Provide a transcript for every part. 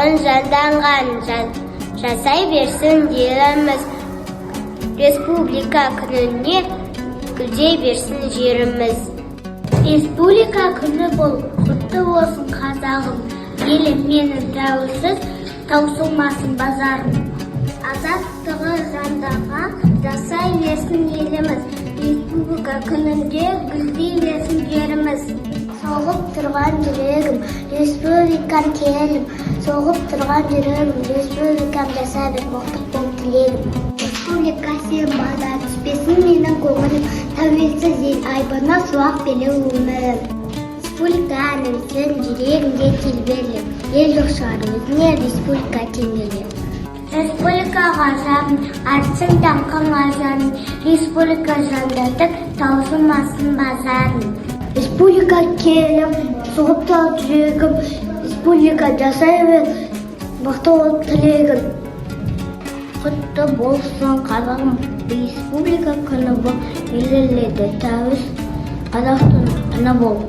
Sağın жанданған жасай берсін еліміз. Республика күніне гүлдей берсін жеріміз. Республика күні бол, құтты болсын қазағым. Елім менің тәуелсіз, таусылмасын базарым. Азаттығы жанданған жасай берсін еліміз. Республика күнінде гүлдей берсін жеріміз. Соғып тұрған жүрегім, республикам келім. Соғып тұрған жүрегім, республикам жасай бер, мақтық болып тілегім. Республика сен бада түспесін менің көңілім, тәуелсіз ел айбына суақ белі өмірім. Республиканың сен жүрегімде келбелім, ел жоқ шығар өзіне республика теңелем. Республикаға жағын, артсын даңқың ажарын, республика жандатып, таусылмасын базарын. Республика келім, соғып тұрған жүрегім, республика жасай бер, мақтық болып тілегім. Құтты болсын қазағым, республика күні бол, елеледі тәуіз қазақтың күні бол.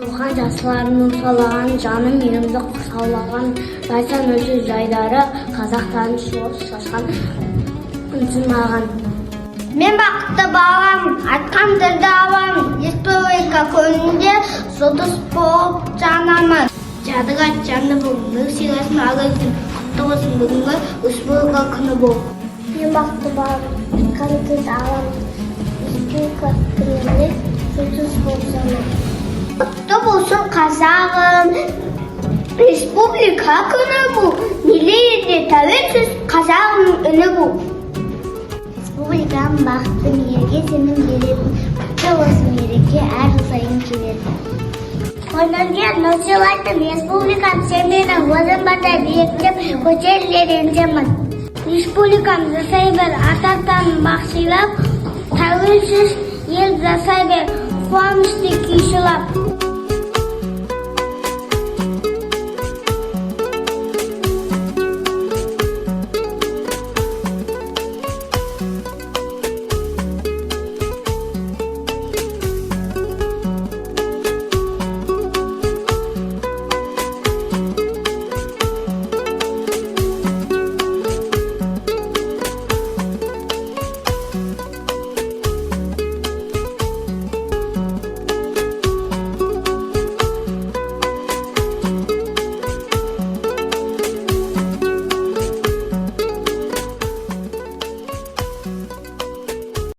Туған жасыларының салаған, жаным елімді саулаған, жайсан өлші жайдары, қазақтарын шуып шашқан үнсін маған. Мен бақытты балам, айтқан тілді алам, республика күнінде жұлдыз болып жанамын. Жадыға жанды бол, бір сыйласын алайсың, құтты болсын бүгінгі республика күні бол. Мен бақытты балам, айтқан тілді алам, республика күнінде жұлдыз болып жанамын. Құтты болсын қазағым, республика күні бұл, нелерде тәуелсіз қазағым үні бұл. Республикам бақытты мереке сенің беретін, құтты болсын мереке әр сайын келеді. Өнерге нұсылайтын республикам сен менің өзім бата биіктеп көтерілер ендемін. Республикам жасай бер атақтан бақсилап, тәуелсіз ел жасай бер қуанышты күй сыйлап.